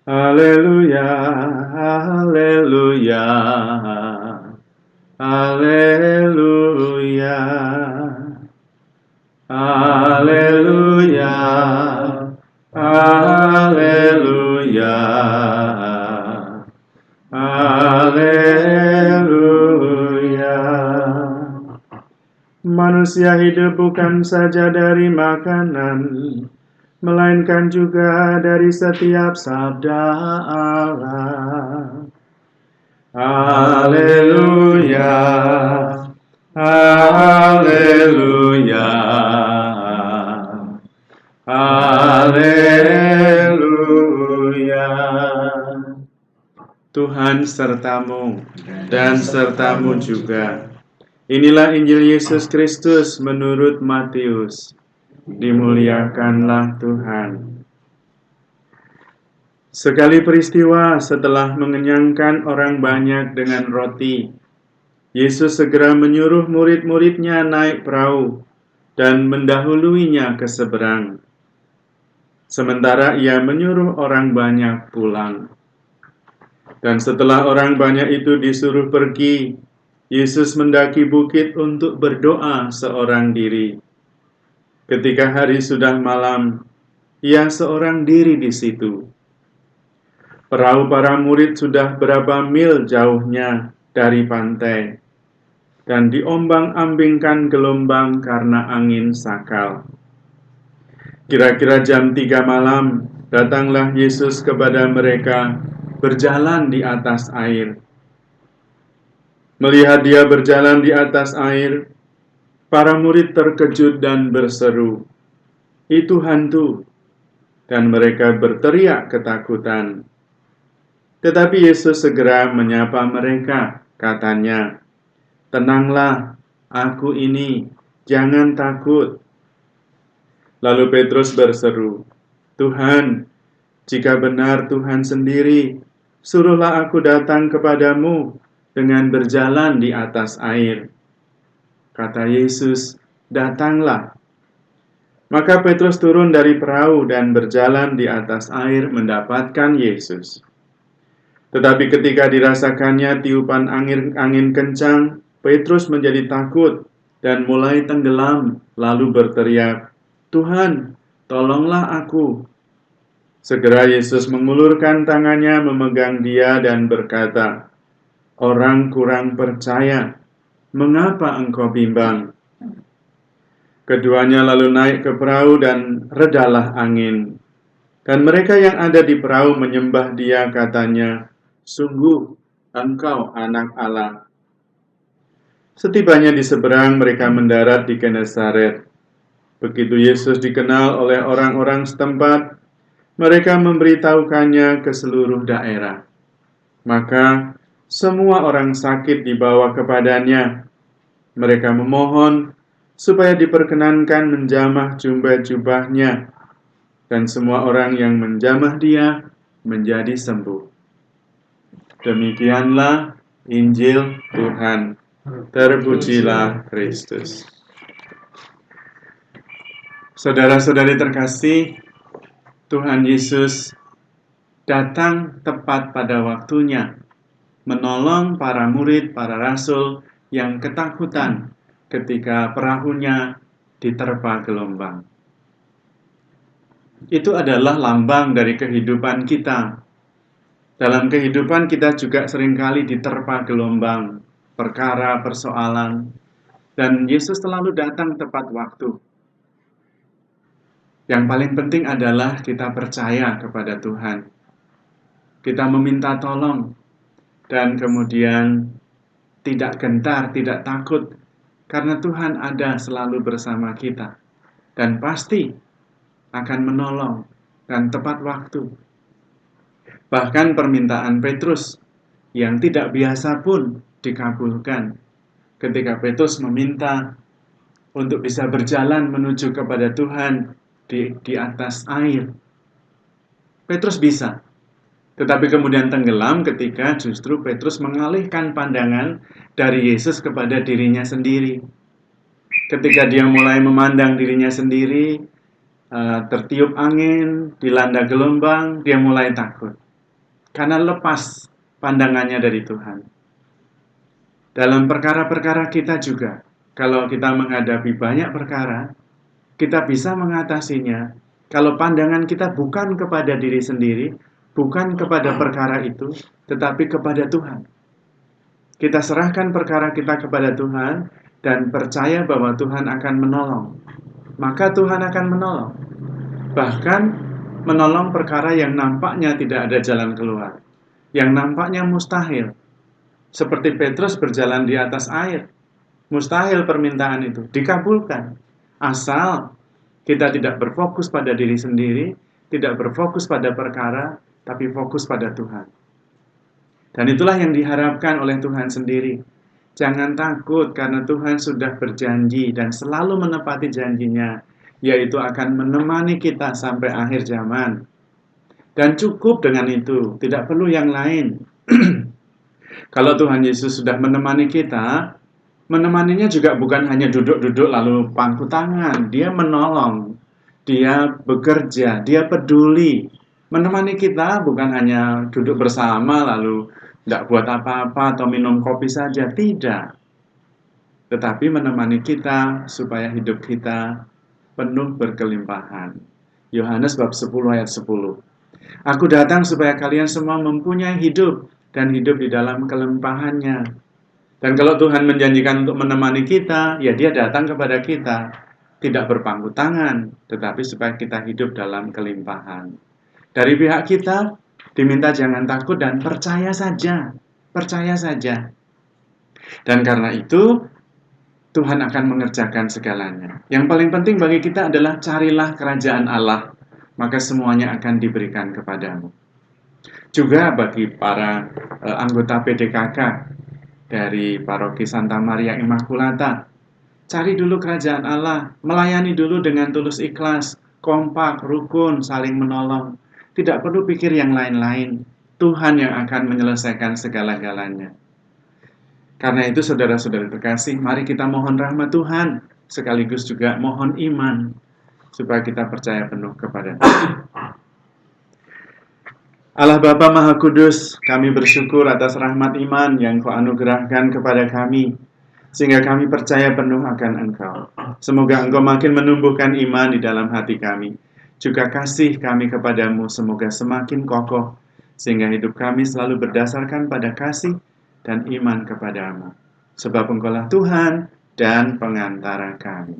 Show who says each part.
Speaker 1: Haleluya, haleluya, haleluya, haleluya, haleluya, haleluya. Manusia hidup bukan saja dari makanan, melainkan juga dari setiap sabda Allah. Haleluya, haleluya, haleluya. Tuhan sertamu dan sertamu juga. Inilah Injil Yesus Kristus menurut Matius. Dimuliakanlah Tuhan. Sekali peristiwa setelah mengenyangkan orang banyak dengan roti, Yesus segera menyuruh murid-muridnya naik perahu dan mendahuluinya ke seberang. Sementara ia menyuruh orang banyak pulang. Dan setelah orang banyak itu disuruh pergi, Yesus mendaki bukit untuk berdoa seorang diri. Ketika hari sudah malam, ia seorang diri di situ. Perahu para murid sudah berapa mil jauhnya dari pantai, dan diombang-ambingkan gelombang karena angin sakal. Kira-kira jam 3 malam, datanglah Yesus kepada mereka, berjalan di atas air. Melihat dia berjalan di atas air, para murid terkejut dan berseru, "Itu hantu!" Dan mereka berteriak ketakutan. Tetapi Yesus segera menyapa mereka, katanya, "Tenanglah, aku ini, jangan takut." Lalu Petrus berseru, "Tuhan, jika benar Tuhan sendiri, suruhlah aku datang kepadamu dengan berjalan di atas air." Kata Yesus, "Datanglah." Maka Petrus turun dari perahu dan berjalan di atas air mendapatkan Yesus. Tetapi ketika dirasakannya tiupan angin kencang, Petrus menjadi takut dan mulai tenggelam, lalu berteriak, "Tuhan, tolonglah aku." Segera Yesus mengulurkan tangannya memegang dia dan berkata, "Orang kurang percaya, mengapa engkau bimbang?" Keduanya lalu naik ke perahu dan redalah angin. Dan mereka yang ada di perahu menyembah dia, katanya, "Sungguh, engkau anak Allah." Setibanya di seberang, mereka mendarat di Genesaret. Begitu Yesus dikenal oleh orang-orang setempat, mereka memberitahukannya ke seluruh daerah. Maka semua orang sakit dibawa kepadanya. Mereka memohon supaya diperkenankan menjamah jubah-jubahnya, dan semua orang yang menjamah dia menjadi sembuh. Demikianlah Injil Tuhan. Terpujilah Kristus. Saudara-saudari terkasih, Tuhan Yesus datang tepat pada waktunya, menolong para murid, para rasul yang ketakutan ketika perahunya diterpa gelombang. Itu adalah lambang dari kehidupan kita. Dalam kehidupan kita juga seringkali diterpa gelombang, perkara, persoalan, dan Yesus selalu datang tepat waktu. Yang paling penting adalah kita percaya kepada Tuhan. Kita meminta tolong, dan kemudian tidak gentar, tidak takut, karena Tuhan ada selalu bersama kita, dan pasti akan menolong dan tepat waktu. Bahkan permintaan Petrus yang tidak biasa pun dikabulkan. Ketika Petrus meminta untuk bisa berjalan menuju kepada Tuhan di atas air, Petrus bisa. Tetapi kemudian tenggelam ketika justru Petrus mengalihkan pandangan dari Yesus kepada dirinya sendiri. Ketika dia mulai memandang dirinya sendiri, tertiup angin, dilanda gelombang, dia mulai takut. karena lepas pandangannya dari Tuhan. Dalam perkara-perkara kita juga, kalau kita menghadapi banyak perkara, kita bisa mengatasinya kalau pandangan kita bukan kepada diri sendiri, bukan kepada perkara itu, tetapi kepada Tuhan. Kita serahkan perkara kita kepada Tuhan dan percaya bahwa Tuhan akan menolong. Maka Tuhan akan menolong. Bahkan menolong perkara yang nampaknya tidak ada jalan keluar, yang nampaknya mustahil. Seperti Petrus berjalan di atas air. Mustahil permintaan itu dikabulkan. Asal kita tidak berfokus pada diri sendiri, tidak berfokus pada perkara, tapi fokus pada Tuhan. Dan itulah yang diharapkan oleh Tuhan sendiri. Jangan takut karena Tuhan sudah berjanji dan selalu menepati janjinya, yaitu akan menemani kita sampai akhir zaman. Dan cukup dengan itu, tidak perlu yang lain. Kalau Tuhan Yesus sudah menemani kita, menemaninya juga bukan hanya duduk-duduk lalu pangku tangan. Dia menolong, dia bekerja, dia peduli. Menemani kita bukan hanya duduk bersama lalu tidak buat apa-apa atau minum kopi saja, tidak. Tetapi menemani kita supaya hidup kita penuh berkelimpahan. Yohanes bab 10 ayat 10. Aku datang supaya kalian semua mempunyai hidup dan hidup di dalam kelimpahannya. Dan kalau Tuhan menjanjikan untuk menemani kita, ya Dia datang kepada kita, tidak berpangku tangan, tetapi supaya kita hidup dalam kelimpahan. Dari pihak kita, diminta jangan takut dan percaya saja. Percaya saja. Dan karena itu, Tuhan akan mengerjakan segalanya. Yang paling penting bagi kita adalah carilah kerajaan Allah, maka semuanya akan diberikan kepadamu. Juga bagi para anggota PDKK dari Paroki Santa Maria Immaculata, cari dulu kerajaan Allah, melayani dulu dengan tulus ikhlas, kompak, rukun, saling menolong. Tidak perlu pikir yang lain-lain. Tuhan yang akan menyelesaikan segala-galanya. Karena itu saudara-saudara terkasih, mari kita mohon rahmat Tuhan, sekaligus juga mohon iman, supaya kita percaya penuh kepada Tuhan. Allah Bapa Maha Kudus, kami bersyukur atas rahmat iman yang Kau anugerahkan kepada kami, sehingga kami percaya penuh akan Engkau. Semoga Engkau makin menumbuhkan iman di dalam hati kami. Juga kasih kami kepadamu semoga semakin kokoh, sehingga hidup kami selalu berdasarkan pada kasih dan iman kepadamu. Sebab Engkaulah Tuhan dan pengantara kami.